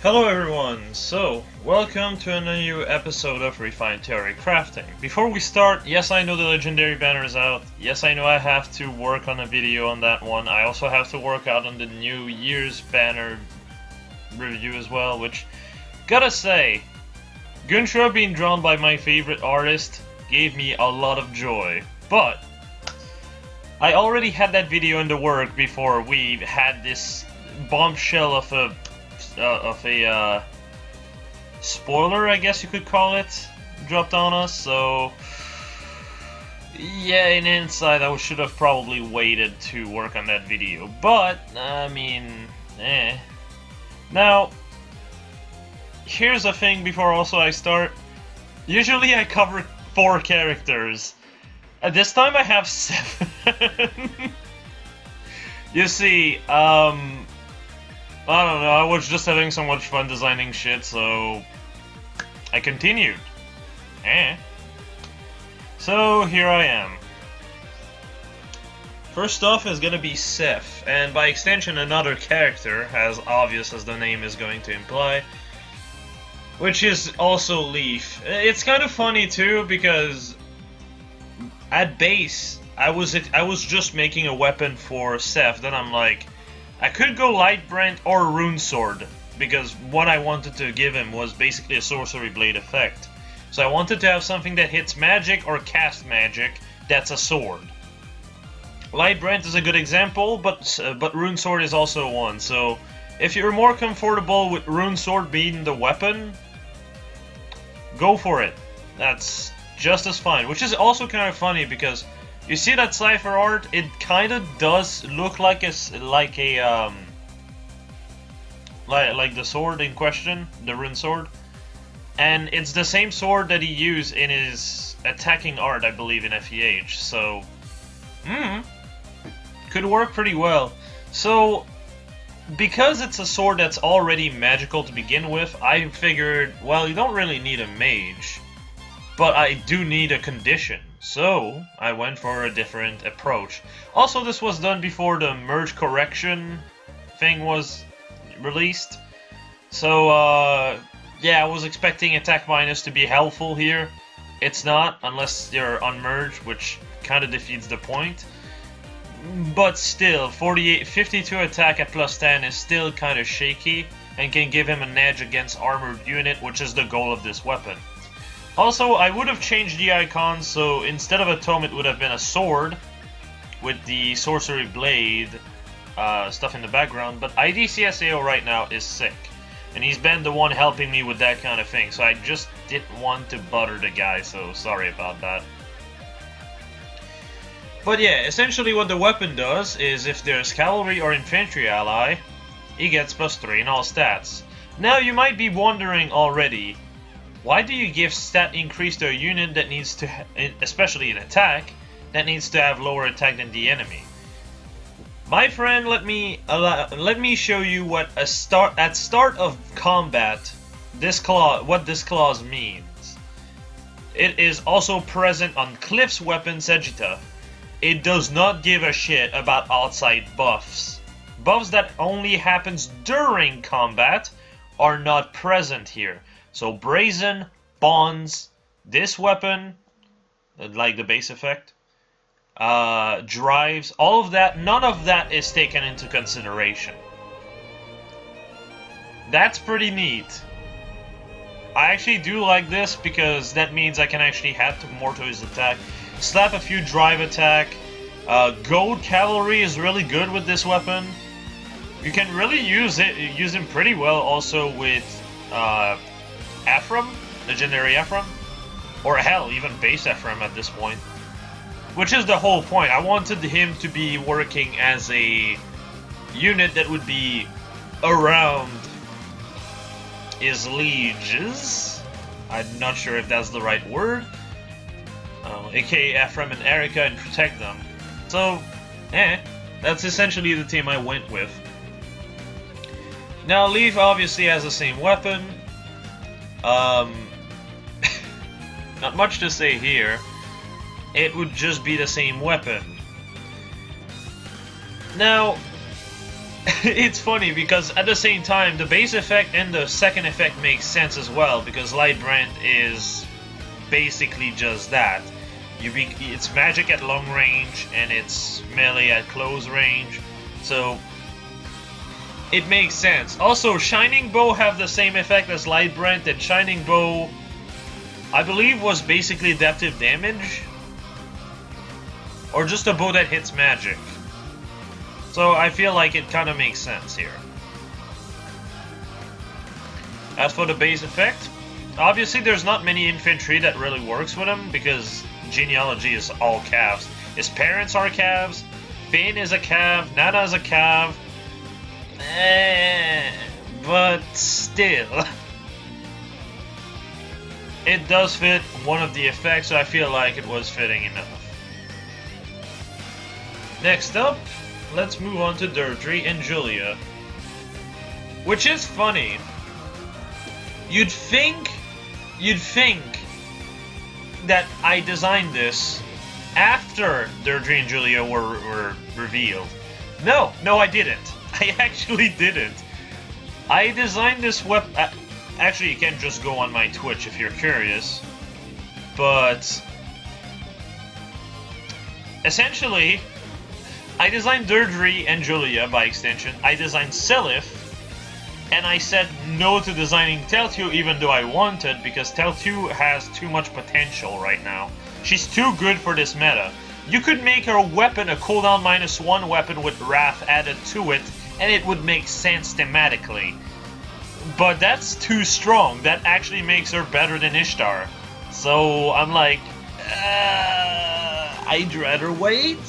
Hello everyone, so welcome to a new episode of Refined Theorycrafting. Before we start, yes I know the legendary banner is out, yes I know I have to work on a video on that one, I also have to work out on the New Year's banner review as well, which, gotta say, Guntra being drawn by my favorite artist gave me a lot of joy, but I already had that video in the work before we had this bombshell of a spoiler, I guess you could call it, dropped on us, so yeah, in hindsight I should have probably waited to work on that video, but, I mean, Now, here's a thing before also I start. Usually I cover 4 characters. This time I have 7. You see, I don't know, I was just having so much fun designing shit, so I continued. So here I am. First off is gonna be Seth, and by extension another character, as obvious as the name is going to imply, which is also Leif. It's kind of funny too, because at base, I was just making a weapon for Seth, then I'm like, I could go Lightbrand or Rune Sword, because what I wanted to give him was basically a sorcery blade effect. So I wanted to have something that hits magic or cast magic that's a sword. Lightbrand is a good example, but Rune Sword is also one, so if you're more comfortable with Rune Sword being the weapon, go for it. That's just as fine, which is also kind of funny because you see that cipher art, it kind of does look like like the sword in question, the Rune Sword. And it's the same sword that he used in his attacking art, I believe, in FEH, so could work pretty well. So, because it's a sword that's already magical to begin with, I figured, well, you don't really need a mage, but I do need a condition. So, I went for a different approach. Also, this was done before the merge correction thing was released. So, yeah, I was expecting attack minus to be helpful here. It's not, unless you're unmerged, which kind of defeats the point. But still, 52 attack at plus 10 is still kind of shaky, and can give him an edge against armored unit, which is the goal of this weapon. Also, I would have changed the icon, so instead of a tome it would have been a sword with the sorcery blade stuff in the background, but IDCSAO right now is sick, and he's been the one helping me with that kind of thing, so I just didn't want to butter the guy, so sorry about that. But yeah, essentially what the weapon does is if there's cavalry or infantry ally, he gets +3 in all stats. Now you might be wondering already, why do you give stat increase to a unit that needs to, especially in attack, that needs to have lower attack than the enemy? My friend, let me show you what at start of combat, what this clause means. It is also present on Cliff's weapon Segita. It does not give a shit about outside buffs. Buffs that only happens during combat are not present here. So Brazen, Bonds, this weapon, like the base effect, drives, all of that, none of that is taken into consideration. That's pretty neat. I actually do like this because that means I can actually add more to his attack. Slap a few drive attack. Gold Cavalry is really good with this weapon. You can really use him pretty well also with Ephraim, legendary Ephraim, or hell, even base Ephraim at this point. Which is the whole point. I wanted him to be working as a unit that would be around his lieges. I'm not sure if that's the right word. aka Ephraim and Erica, and protect them. So, that's essentially the team I went with. Now, Leif obviously has the same weapon. Not much to say here. It would just be the same weapon. Now, it's funny because at the same time, the base effect and the second effect makes sense as well, because Light Brand is basically just that. It's magic at long range and it's melee at close range, so it makes sense. Also, Shining Bow have the same effect as Light Brand, and Shining Bow, I believe, was basically adaptive damage, or just a bow that hits magic. So I feel like it kind of makes sense here. As for the base effect, obviously there's not many infantry that really works with him, because genealogy is all calves. His parents are calves, Finn is a calf, Nana is a calf, but still. It does fit one of the effects, so I feel like it was fitting enough. Next up, let's move on to Deirdre and Julia. Which is funny. You'd think that I designed this after Deirdre and Julia were revealed. No, I didn't. I actually didn't. I designed this weapon. Actually, you can just go on my Twitch if you're curious. But essentially, I designed Deirdre and Julia by extension. I designed Seliph, and I said no to designing Tel'Tew, even though I wanted, because Tel'Tew has too much potential right now. She's too good for this meta. You could make her weapon a cooldown -1 weapon with Wrath added to it, and it would make sense thematically. But that's too strong. That actually makes her better than Ishtar. So I'm like, I'd rather wait.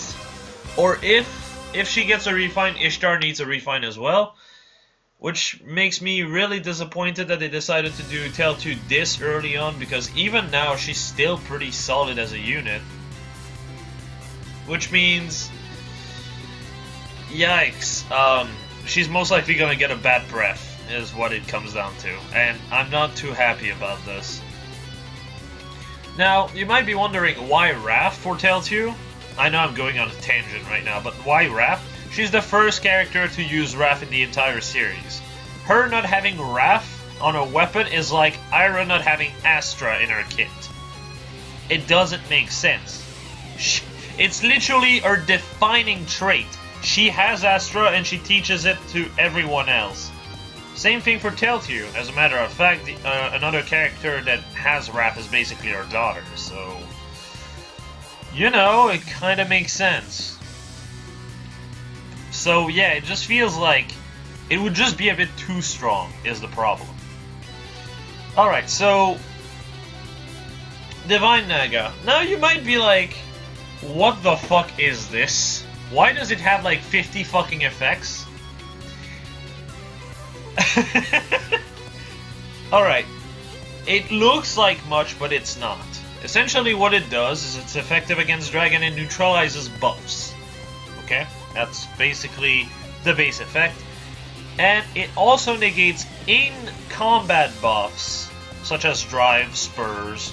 Or if she gets a refine, Ishtar needs a refine as well. Which makes me really disappointed that they decided to do Tel'Tew this early on, because even now she's still pretty solid as a unit. Which means, yikes, she's most likely gonna get a bad breath, is what it comes down to. And I'm not too happy about this. Now, you might be wondering, why Wrath for Tel'Tew? I know I'm going on a tangent right now, but why Wrath? She's the first character to use Wrath in the entire series. Her not having Wrath on a weapon is like Ira not having Astra in her kit. It doesn't make sense. It's literally her defining trait. She has Astra and she teaches it to everyone else. Same thing for Tel'Tew. As a matter of fact, another character that has Wrath is basically her daughter, so you know, it kind of makes sense. So yeah, it just feels like it would just be a bit too strong is the problem. Alright, so Divine Naga. Now you might be like, what the fuck is this? Why does it have like 50 fucking effects? Alright, it looks like much, but it's not. Essentially what it does is it's effective against dragon and neutralizes buffs. Okay? That's basically the base effect. And it also negates in-combat buffs, such as drive, spurs,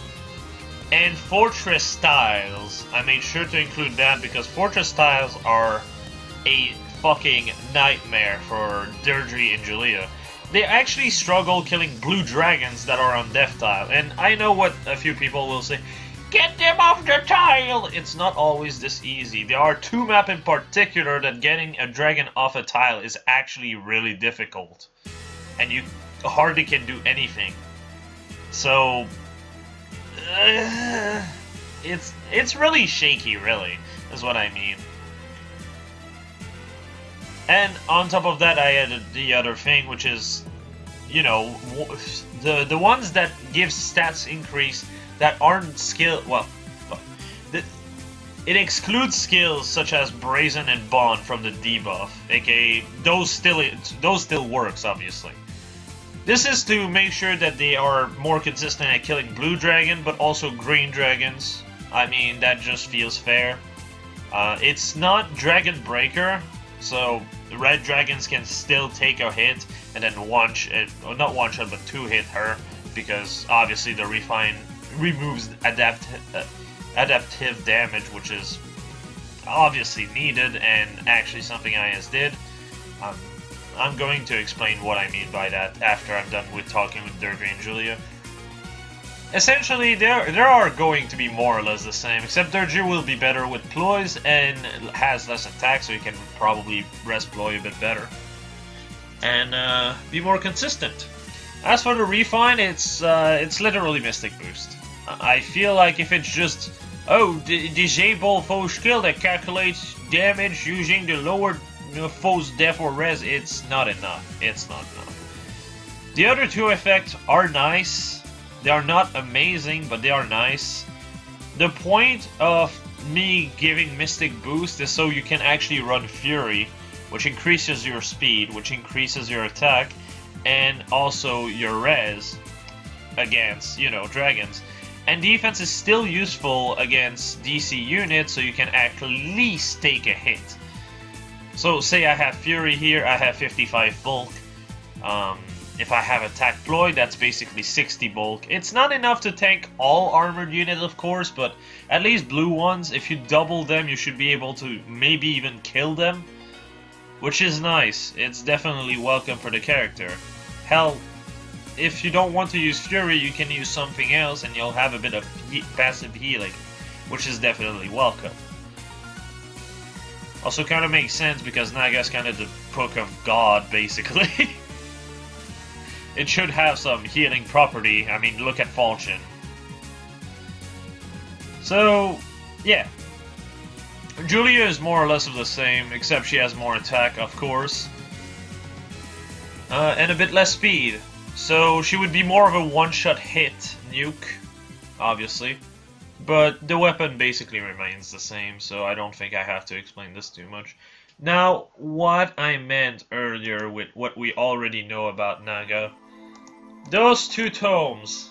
and fortress styles. I made sure to include that because fortress styles are a fucking nightmare for Deirdre and Julia. They actually struggle killing blue dragons that are on death tile. And I know what a few people will say, get them off the tile! It's not always this easy. There are two maps in particular that getting a dragon off a tile is actually really difficult. And you hardly can do anything. So it's really shaky, really, is what I mean. And on top of that, I added the other thing, which is, you know, the ones that give stats increase that aren't skill. Well, it excludes skills such as Brazen and Bond from the debuff, aka those still works, obviously. This is to make sure that they are more consistent at killing blue dragon, but also green dragons. I mean, that just feels fair. It's not Dragon Breaker, so red dragons can still take a hit and then not one shot, but two hit her, because obviously the refine removes adaptive damage, which is obviously needed and actually something IS did. I'm going to explain what I mean by that after I'm done with talking with Deirdre and Julia. Essentially, there are going to be more or less the same, except Deirdre will be better with ploys and has less attack, so you can probably rest ploy a bit better. And be more consistent. As for the refine, it's literally Mystic Boost. I feel like if it's just, oh, disable foe skill that calculates damage using the lower foe's def or res, it's not enough. It's not enough. The other two effects are nice. They are not amazing, but they are nice. The point of me giving Mystic Boost is so you can actually run Fury, which increases your speed, which increases your attack, and also your res against, you know, dragons. And defense is still useful against DC units, so you can at least take a hit. So say I have Fury here, I have 55 bulk. If I have attack ploy, that's basically 60 bulk. It's not enough to tank all armored units, of course, but at least blue ones, if you double them, you should be able to maybe even kill them. Which is nice. It's definitely welcome for the character. Hell, if you don't want to use Fury, you can use something else and you'll have a bit of passive healing, which is definitely welcome. Also kind of makes sense because Naga is kind of the book of God, basically. It should have some healing property. I mean, look at Falchion. So, yeah. Julia is more or less of the same, except she has more attack, of course. And a bit less speed. So she would be more of a one-shot hit nuke, obviously. But the weapon basically remains the same, so I don't think I have to explain this too much. Now, what I meant earlier with what we already know about Naga. Those two tomes.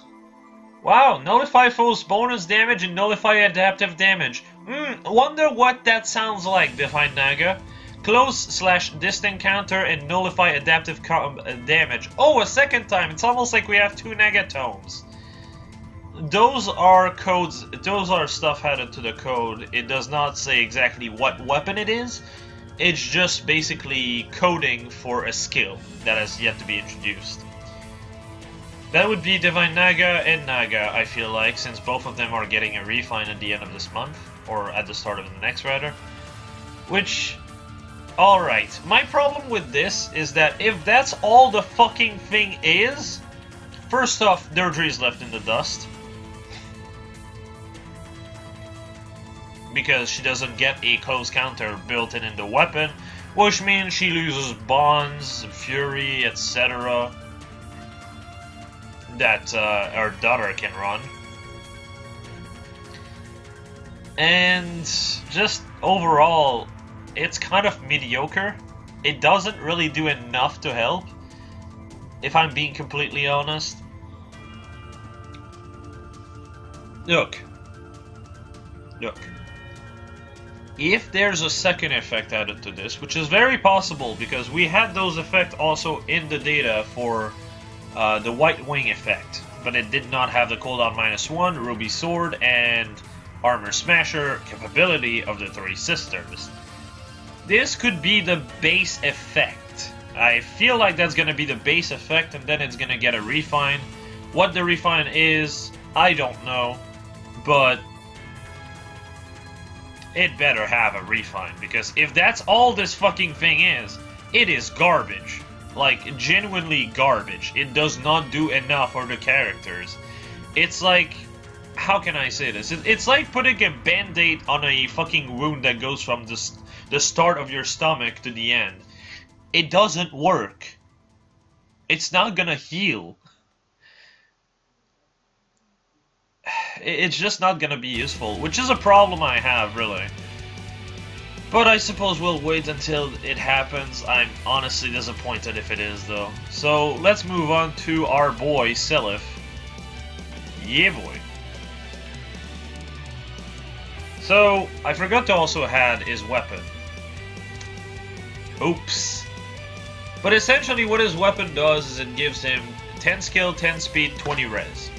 Wow, nullify foe's bonus damage and nullify adaptive damage. Wonder what that sounds like behind Naga. Close/distant counter and nullify adaptive damage. Oh, a second time. It's almost like we have two Naga tomes. Those are codes. Those are stuff added to the code. It does not say exactly what weapon it is. It's just basically coding for a skill that has yet to be introduced. That would be Divine Naga and Naga, I feel like, since both of them are getting a refine at the end of this month, or at the start of the next, rather. Which, alright, my problem with this is that if that's all the fucking thing is, first off, Deirdre is left in the dust. Because she doesn't get a close counter built in the weapon, which means she loses bonds, fury, etc. that her daughter can run. And just overall, it's kind of mediocre. It doesn't really do enough to help, if I'm being completely honest. Look. If there's a second effect added to this, which is very possible because we had those effects also in the data for the White Wing effect, but it did not have the cooldown -1, Ruby Sword, and Armor Smasher capability of the Three Sisters. This could be the base effect. I feel like that's going to be the base effect, and then it's going to get a refine. What the refine is, I don't know, but it better have a refine, because if that's all this fucking thing is, it is garbage. Like, genuinely garbage. It does not do enough for the characters. It's like, how can I say this? It's like putting a band-aid on a fucking wound that goes from the start of your stomach to the end. It doesn't work. It's not gonna heal. It's just not gonna be useful, which is a problem I have, really. But I suppose we'll wait until it happens. I'm honestly disappointed if it is, though. So, let's move on to our boy, Seliph. Yeah, boy. So, I forgot to also add his weapon. Oops. But essentially what his weapon does is it gives him 10 skill, 10 speed, 20 res.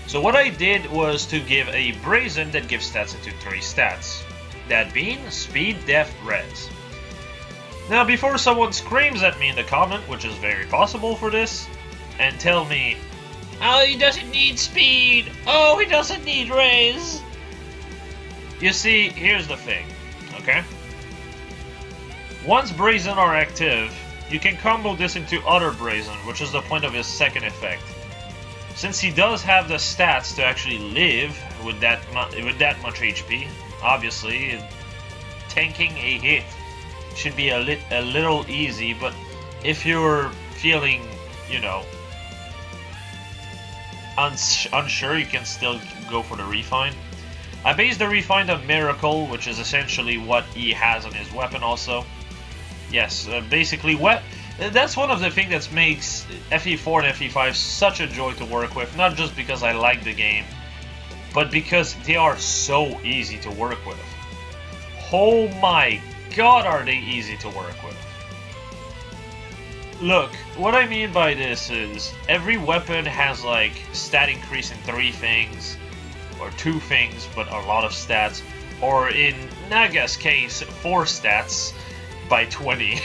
So what I did was to give a brazen that gives stats into 3 stats. That being speed, def, res. Now, before someone screams at me in the comment, which is very possible for this, and tell me, oh, he doesn't need speed, oh, he doesn't need raise. You see, here's the thing, okay? Once Brazen are active, you can combo this into other Brazen, which is the point of his second effect. Since he does have the stats to actually live with that much HP, obviously, tanking a hit should be a little easy, but if you're feeling, you know, unsure, you can still go for the Refine. I base the Refine on Miracle, which is essentially what he has on his weapon also. Yes, basically, that's one of the things that makes FE4 and FE5 such a joy to work with, not just because I like the game, but because they are so easy to work with. Oh my god, are they easy to work with. Look, what I mean by this is, every weapon has like stat increase in 3 things, or 2 things, but a lot of stats, or in Naga's case, 4 stats by 20.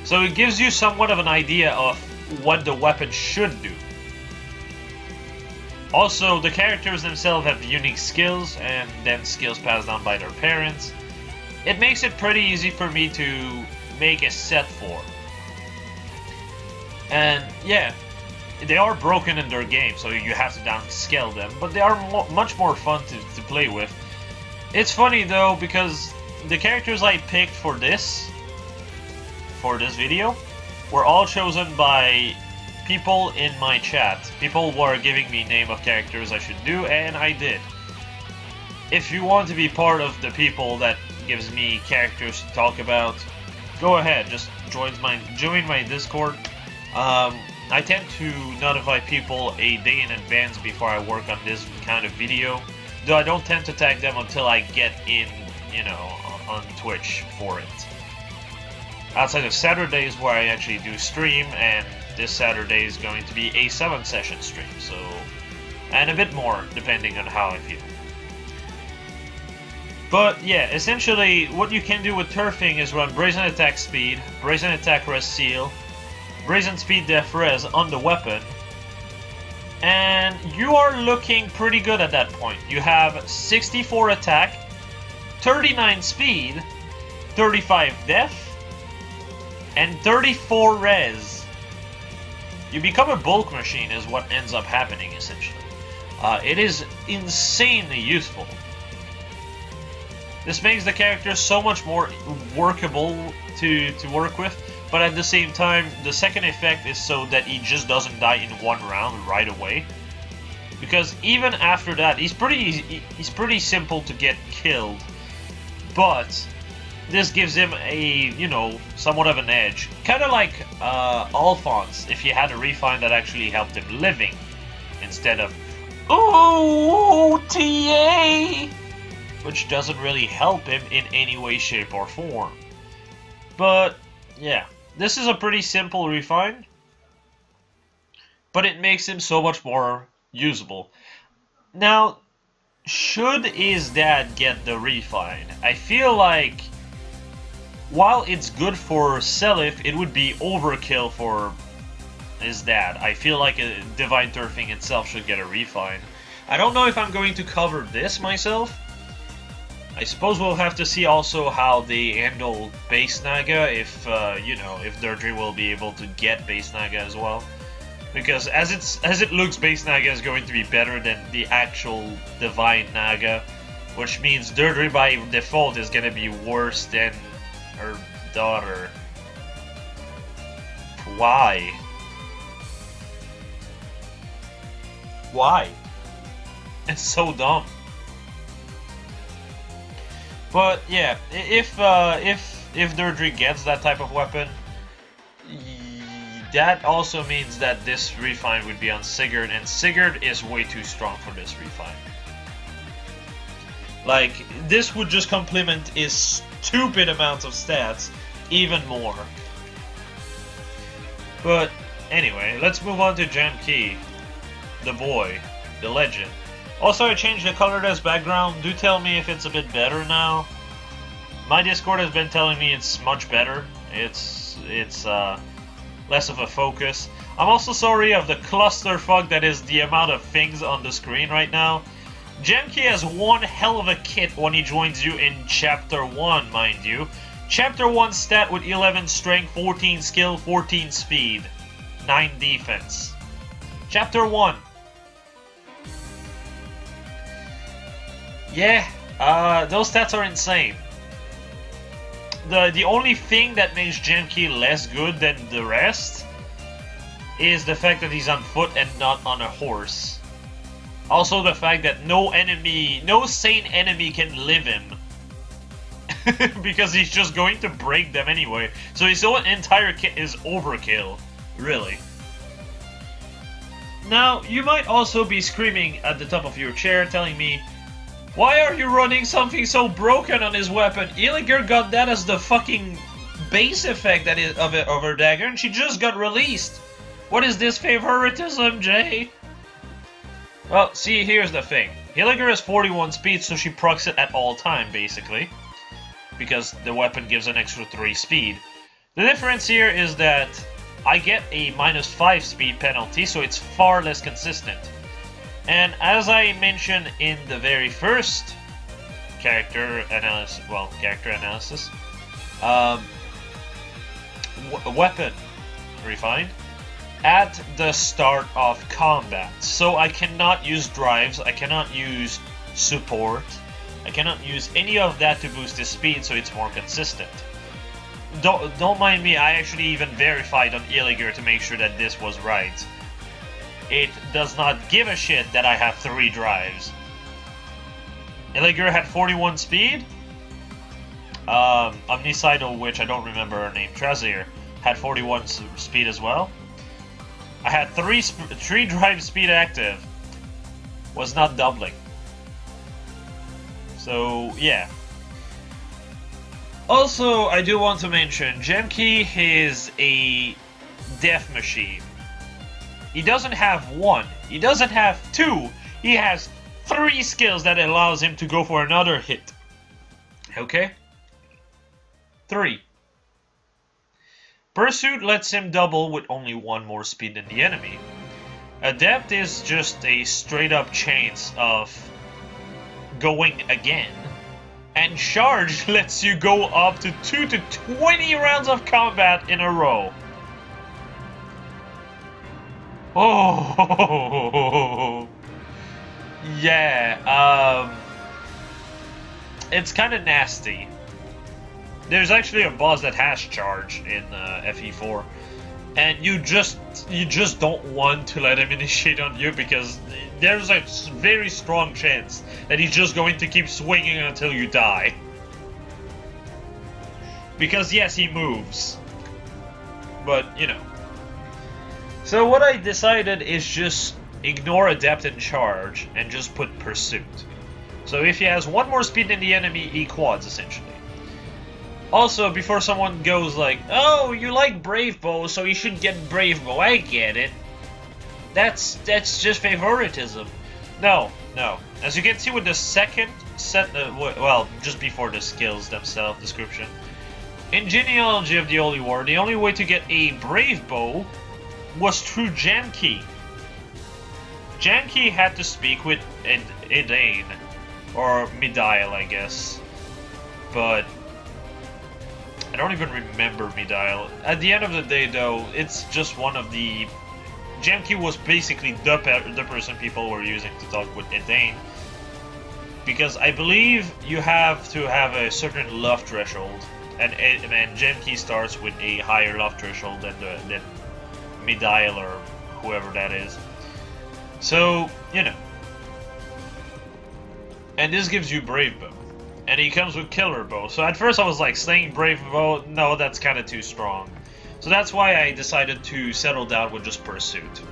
So it gives you somewhat of an idea of what the weapon should do. Also, the characters themselves have unique skills, and then skills passed down by their parents. It makes it pretty easy for me to make a set for. And yeah, they are broken in their game, so you have to downscale them, but they are much more fun to play with. It's funny though, because the characters I picked for this video were all chosen by people in my chat. People were giving me name of characters I should do, and I did. If you want to be part of the people that gives me characters to talk about, go ahead, just join my Discord. I tend to notify people a day in advance before I work on this kind of video, though I don't tend to tag them until I get in, you know, on Twitch for it. Outside of Saturdays where I actually do stream, and this Saturday is going to be a 7-session stream, so, and a bit more depending on how I feel. But yeah, essentially what you can do with turfing is run Brazen Attack Speed, Brazen Attack Res Seal, Brazen Speed Def Res on the weapon, and you are looking pretty good at that point. You have 64 attack, 39 speed, 35 def, and 34 res. You become a bulk machine is what ends up happening essentially. It is insanely useful. This makes the character so much more workable to work with, but at the same time, the second effect is so that he just doesn't die in one round right away. Because even after that, he's pretty simple to get killed, but this gives him a, you know, somewhat of an edge. Kind of like Alphonse, if you had a refine that actually helped him living, instead of OTA, which doesn't really help him in any way, shape, or form. But yeah, this is a pretty simple refine, but it makes him so much more usable. Now, should his dad get the refine? I feel like, while it's good for Seliph, it would be overkill for his dad. I feel like a Divine Turfing itself should get a refine. I don't know if I'm going to cover this myself. I suppose we'll have to see also how they handle base Naga, if, you know, if Deirdre will be able to get base Naga as well. Because as it looks, base Naga is going to be better than the actual Divine Naga, which means Deirdre by default is going to be worse than her daughter. Why? Why? It's so dumb. But yeah, if Deirdre gets that type of weapon, that also means that this refine would be on Sigurd, and Sigurd is way too strong for this refine. Like, this would just complement his stupid amounts of stats even more. But anyway, let's move on to Jamke, the boy, the legend. Also, I changed the color as background. Do tell me if it's a bit better now. My Discord has been telling me it's much better. It's less of a focus. I'm also sorry of the clusterfuck that is the amount of things on the screen right now. Jamke has one hell of a kit when he joins you in Chapter 1, mind you. Chapter 1 stat with 11 strength, 14 skill, 14 speed, 9 defense. Chapter 1. Yeah, those stats are insane. The only thing that makes Jamke less good than the rest is the fact that he's on foot and not on a horse. Also the fact that no sane enemy can live him. Because he's just going to break them anyway. So his whole entire kit is overkill. Really. Now, you might also be screaming at the top of your chair telling me, why are you running something so broken on his weapon? Illiger got that as the fucking base effect that is of her dagger, and she just got released. What is this favoritism, Jay? Well, see, here's the thing. Illiger has 41 speed, so she procs it at all time, basically. Because the weapon gives an extra 3 speed. The difference here is that I get a -5 speed penalty, so it's far less consistent. And as I mentioned in the very first character analysis, weapon refined at the start of combat. So I cannot use drives, I cannot use support, I cannot use any of that to boost his speed so it's more consistent. Don't mind me, I actually even verified on Illiger to make sure that this was right. It does not give a shit that I have 3 drives. Illiger had 41 speed. Omnicidal, which I don't remember her name, Trazir, had 41 speed as well. I had 3 drive speed active. Was not doubling. So, yeah. Also, I do want to mention, Jamke is a death machine. He doesn't have 1, he doesn't have 2, he has 3 skills that allows him to go for another hit. Okay? 3. Pursuit lets him double with only 1 more speed than the enemy. Adept is just a straight up chance of going again. And Charge lets you go up to 2 to 20 rounds of combat in a row. Oh, yeah, it's kind of nasty. There's actually a boss that has Charge in FE4, and you just don't want to let him initiate on you because there's a very strong chance that he's just going to keep swinging until you die. Because yes, he moves, but you know. So what I decided is just ignore Adept and Charge and just put Pursuit. So if he has 1 more speed than the enemy, he quads essentially. Also, before someone goes like, oh, you like Brave Bow, so you should get Brave Bow, I get it. That's just favoritism. No. As you can see with the second set, well, just before the skills themselves description. In Genealogy of the Holy War, the only way to get a Brave Bow was through Jamke. Jamke had to speak with Edain, or Midail, I guess. But I don't even remember Midail. At the end of the day, though, it's just one of the... Jamke was basically the person people were using to talk with Edain. Because I believe you have to have a certain love threshold. And Jamke starts with a higher love threshold than Midail or whoever that is. So, you know. And this gives you Brave Bow. And he comes with Killer Bow. So at first I was like, slaying Brave Bow, no, that's kind of too strong. So that's why I decided to settle down with just Pursuit.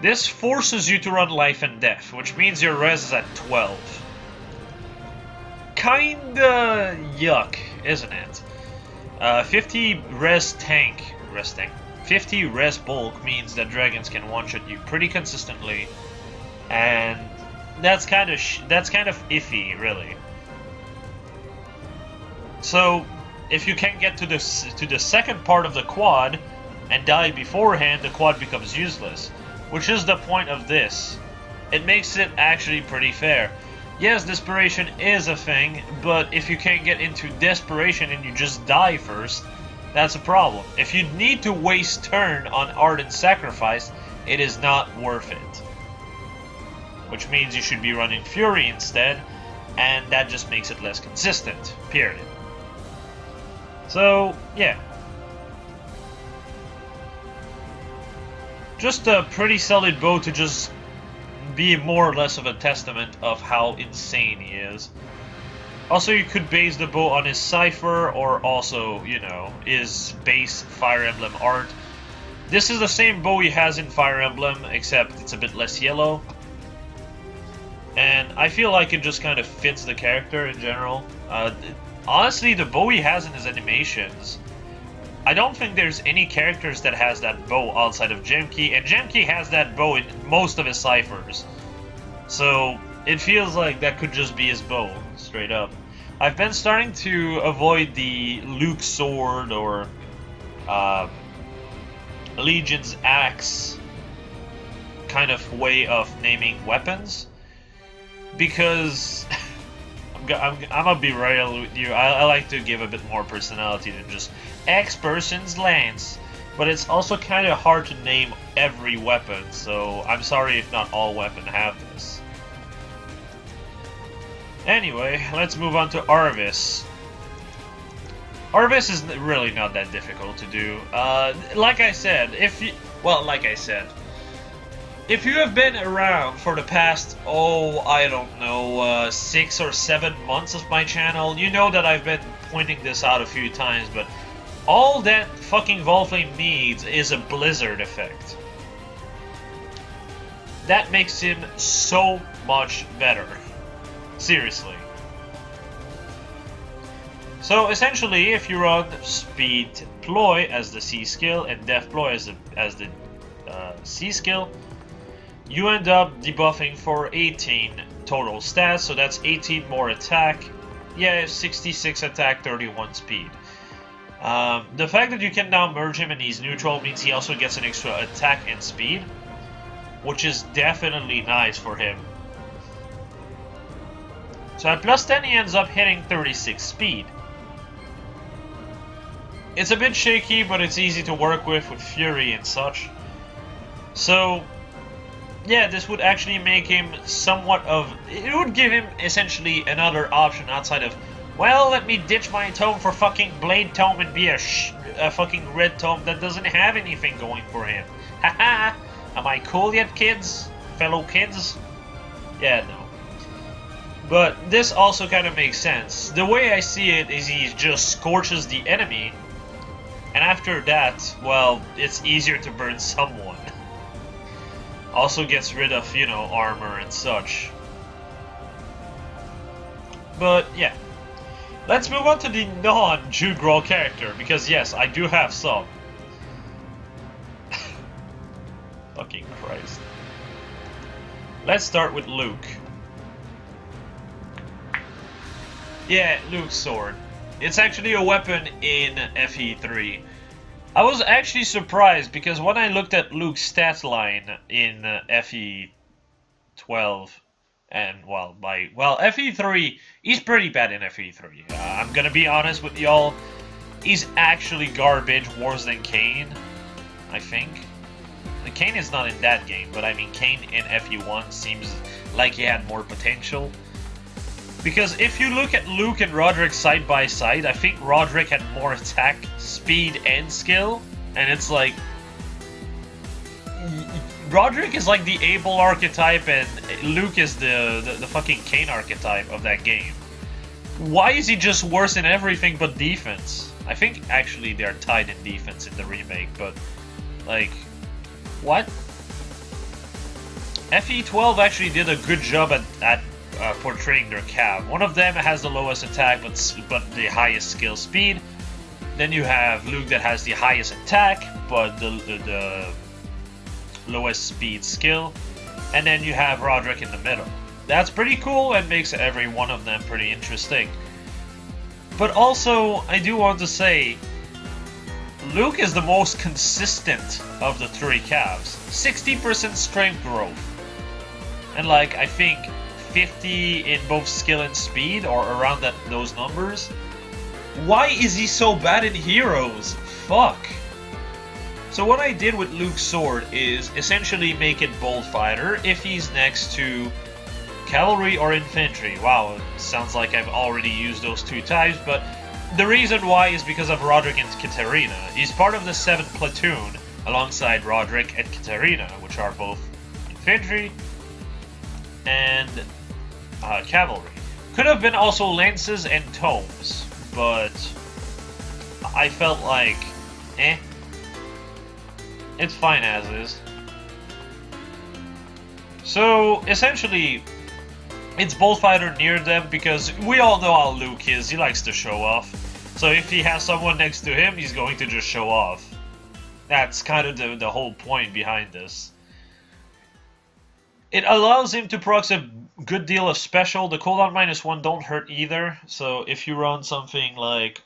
This forces you to run Life and Death, which means your res is at 12. Kinda yuck, isn't it? 50 res tank, 50 res bulk means that dragons can one-shot you pretty consistently, and that's kind of iffy, really. So, if you can get to the second part of the quad and die beforehand, the quad becomes useless, which is the point of this. It makes it actually pretty fair. Yes, desperation is a thing, but if you can't get into desperation and you just die first, that's a problem. If you need to waste turn on Ardent Sacrifice, it is not worth it. Which means you should be running Fury instead, and that just makes it less consistent, period. So, yeah. Just a pretty solid bow to just be more or less of a testament of how insane he is. Also, you could base the bow on his Cypher, or also, you know, his base Fire Emblem art. This is the same bow he has in Fire Emblem, except it's a bit less yellow. And I feel like it just kind of fits the character in general. Honestly, the bow he has in his animations, I don't think there's any characters that has that bow outside of Jamke, and Jamke has that bow in most of his ciphers. So it feels like that could just be his bow, straight up. I've been starting to avoid the Luke sword or Legion's axe kind of way of naming weapons, because I'm gonna be real with you. I like to give a bit more personality than just X person's lance, but it's also kind of hard to name every weapon, so I'm sorry if not all weapons have this. Anyway, let's move on to Arvis. Arvis is really not that difficult to do. Like I said, if you have been around for the past, I don't know, 6 or 7 months of my channel, you know that I've been pointing this out a few times, but all that fucking Volflame needs is a Blizzard effect. That makes him so much better. Seriously. So essentially, if you run Speed Ploy as the C skill and Death Ploy as the C skill, you end up debuffing for 18 total stats, so that's 18 more attack. Yeah, 66 attack, 31 speed. The fact that you can now merge him and he's neutral means he also gets an extra attack and speed, which is definitely nice for him. So at plus 10 he ends up hitting 36 speed. It's a bit shaky, but it's easy to work with Fury and such. So yeah, this would actually make him somewhat of... It would give him essentially another option outside of, well, let me ditch my tome for fucking Blade Tome and be a fucking Red Tome that doesn't have anything going for him. Haha! Am I cool yet, kids? Fellow kids? Yeah, no. But this also kind of makes sense. The way I see it is he just scorches the enemy, and after that, well, it's easier to burn someone. Also gets rid of, you know, armor and such. But, yeah. Let's move on to the non-Jugrol character, because yes, I do have some. Fucking Christ. Let's start with Luke. Yeah, Luke's sword. It's actually a weapon in FE3. I was actually surprised because when I looked at Luke's stats line in FE12, and FE3, he's pretty bad in FE3. I'm gonna be honest with y'all, he's actually garbage worse than Kane, I think. Kane is not in that game, but I mean Kane in FE1 seems like he had more potential. Because if you look at Luke and Roderick side by side, I think Roderick had more attack, speed, and skill. And it's like... Roderick is like the Abel archetype, and Luke is the fucking Kane archetype of that game. Why is he just worse in everything but defense? I think actually they're tied in defense in the remake, but... like... what? FE12 actually did a good job at portraying their cav. One of them has the lowest attack but the highest skill speed. Then you have Luke that has the highest attack but the lowest speed skill. And then you have Roderick in the middle. that's pretty cool and makes every one of them pretty interesting. But also, I do want to say, Luke is the most consistent of the three calves. 60% strength growth. And like, I think 50 in both skill and speed, or around those numbers. Why is he so bad in heroes? Fuck. So what I did with Luke's sword is essentially make it bolt fighter if he's next to cavalry or infantry. Wow, it sounds like I've already used those two types, but the reason why is because of Roderick and Katarina. He's part of the 7th platoon alongside Roderick and Katarina, which are both infantry and cavalry. Could have been also lances and tomes, but I felt like, it's fine as is. So essentially, it's bolt fighter near them because we all know how Luke is. He likes to show off. So if he has someone next to him, he's going to just show off. That's kind of the whole point behind this. It allows him to proc a good deal of special. The cooldown -1 don't hurt either. So if you run something like,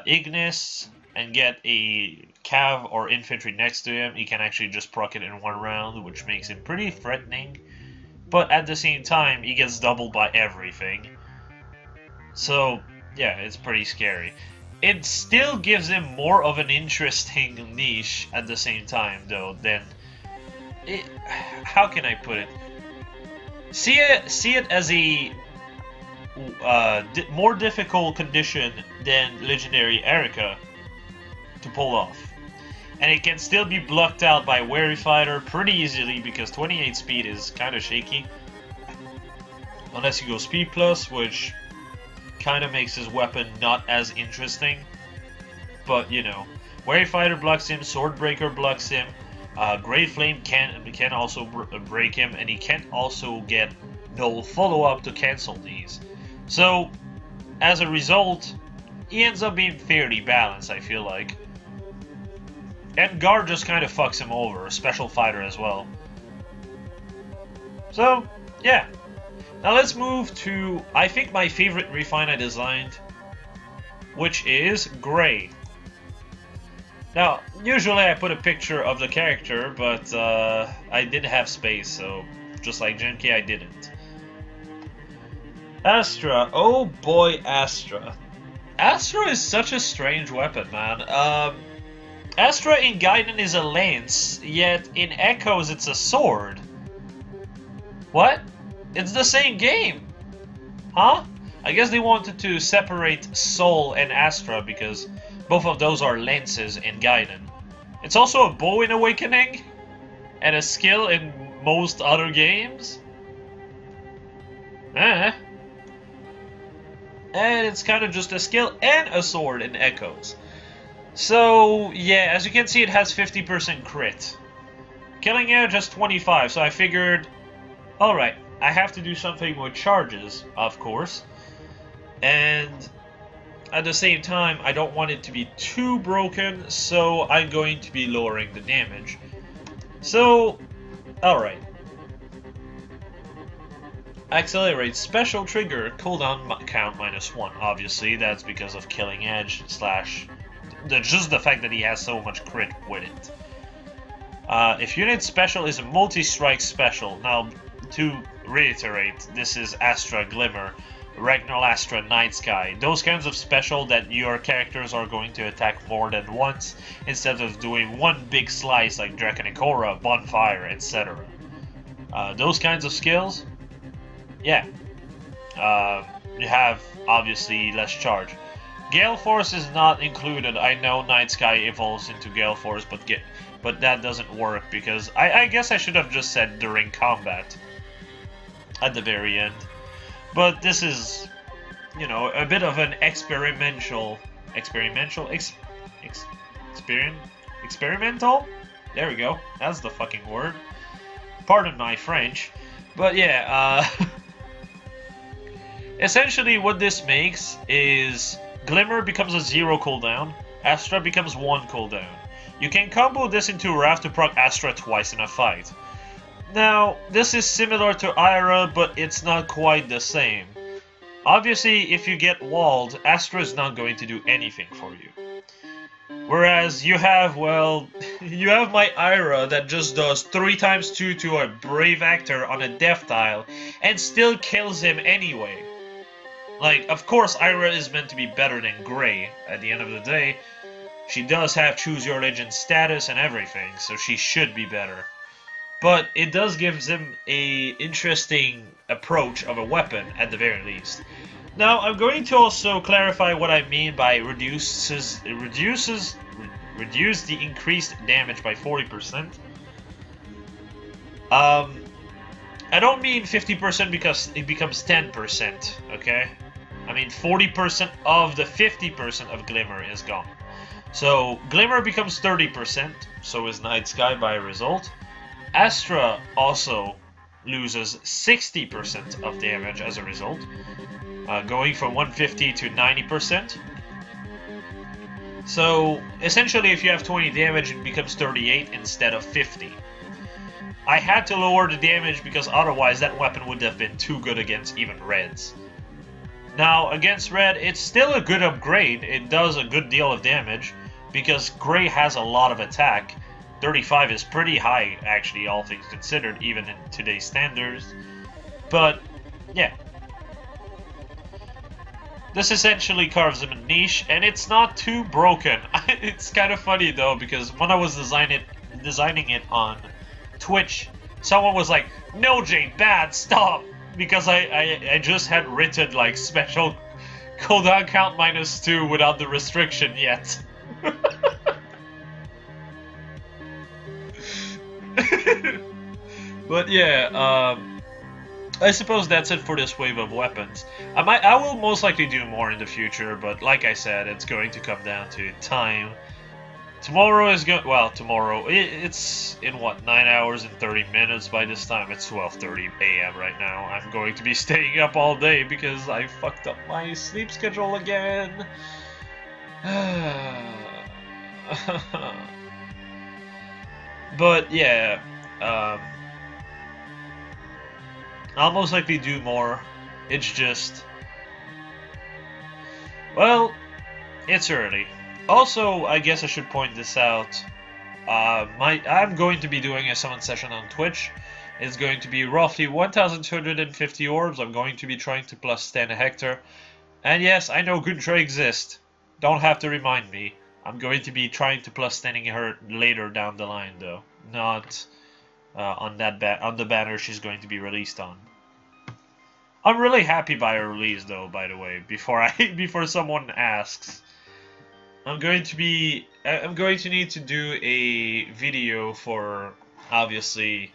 Ignis and get a cav or infantry next to him, he can actually just proc it in one round, which makes him pretty threatening. But at the same time, he gets doubled by everything. So, yeah, it's pretty scary. It still gives him more of an interesting niche at the same time, though, than... how can I put it? See it as a more difficult condition than Legendary Erica to pull off. And it can still be blocked out by Wary Fighter pretty easily because 28 speed is kind of shaky. Unless you go speed plus, which kind of makes his weapon not as interesting. But, you know, Wary Fighter blocks him, Swordbreaker blocks him, Great Flame can also break him, and he can also get no follow-up to cancel these. So, as a result, he ends up being fairly balanced, I feel like. And Guard just kind of fucks him over, a special fighter as well. So, yeah. Now let's move to, I think, my favorite refine I designed, which is Gray. Now, usually I put a picture of the character, but I didn't have space, so just like Jamke, I didn't. Astra. Oh boy, Astra. Astra is such a strange weapon, man. Astra in Gaiden is a lance, yet in Echoes it's a sword. What? It's the same game! Huh? I guess they wanted to separate Soul and Astra because both of those are lances in Gaiden. It's also a bow in Awakening, and a skill in most other games. And it's kind of just a skill and a sword in Echoes. So, yeah, as you can see, it has 50% crit. Killing Edge has 25, so I figured, alright, I have to do something with charges, of course. And at the same time, I don't want it to be too broken, so I'm going to be lowering the damage. So, alright. Accelerate special trigger, cooldown count -1. Obviously, that's because of Killing Edge / just the fact that he has so much crit with it. If unit special is a multi-strike special, now to reiterate, this is Astra Glimmer, Ragnar Astra Night Sky, those kinds of special that your characters are going to attack more than once instead of doing one big slice like Draconic Aura, Bonfire, etc. Those kinds of skills, yeah, you have obviously less charge. Gale Force is not included. I know Night Sky evolves into Gale Force, but that doesn't work because I guess I should have just said during combat at the very end. But this is, you know, a bit of an experimental. There we go. That's the fucking word. Pardon my French, but yeah. Essentially, what this makes is Glimmer becomes a 0 cooldown, Astra becomes 1 cooldown. You can combo this into Wrath to proc Astra twice in a fight. Now, this is similar to Ira, but it's not quite the same. Obviously, if you get walled, Astra is not going to do anything for you. Whereas you have, well, you have my Ira that just does 3x2 to a Brave Actor on a Death tile, and still kills him anyway. Like, of course, Ira is meant to be better than Gray at the end of the day. She does have Choose Your Legend status and everything, so she should be better. But it does give them a interesting approach of a weapon, at the very least. Now, I'm going to also clarify what I mean by reduce the increased damage by 40%. I don't mean 50% because it becomes 10%, okay? I mean 40% of the 50% of Glimmer is gone. So, Glimmer becomes 30%, so is Night Sky by result. Astra also loses 60% of damage as a result, going from 150 to 90%. So, essentially, if you have 20 damage, it becomes 38 instead of 50. I had to lower the damage because otherwise that weapon would have been too good against even Reds. Now, against Red, it's still a good upgrade. It does a good deal of damage because Gray has a lot of attack. 35 is pretty high, actually, all things considered, even in today's standards. But, yeah. This essentially carves him a niche, and it's not too broken. It's kind of funny, though, because when I was designing it on Twitch, someone was like, "No, Jay, bad, stop!" Because I just had written, like, special cooldown count -2 without the restriction yet. But yeah, I suppose that's it for this wave of weapons. I will most likely do more in the future, but like I said, it's going to come down to time. Tomorrow is going, well, tomorrow, it's in what, 9 hours and 30 minutes by this time? It's 12:30 a.m. right now. I'm going to be staying up all day because I fucked up my sleep schedule again. But yeah, I'll most likely do more. It's just, well, it's early. Also, I guess I should point this out. I'm going to be doing a summon session on Twitch. It's going to be roughly 1,250 orbs. I'm going to be trying to plus 10 Hector. And yes, I know Guntra exists. Don't have to remind me. I'm going to be trying to plus 10ing her later down the line, though. Not on the banner she's going to be released on. I'm really happy by her release, though. By the way, before someone asks, I'm going to need to do a video for, obviously,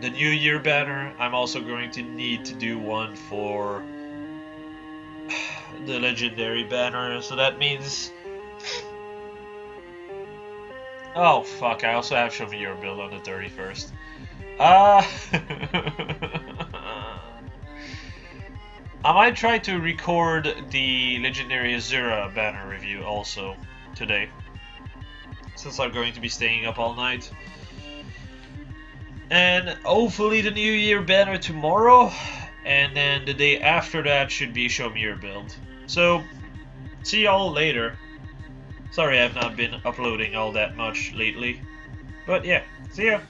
the New Year banner. I'm also going to need to do one for the Legendary banner, so that means... Oh, fuck, I also have Show Me Your build on the 31st. I might try to record the Legendary Azura banner review also today, since I'm going to be staying up all night. And hopefully the New Year banner tomorrow, and then the day after that should be Show Me Your build. So, see y'all later. Sorry I've not been uploading all that much lately, but yeah, see ya.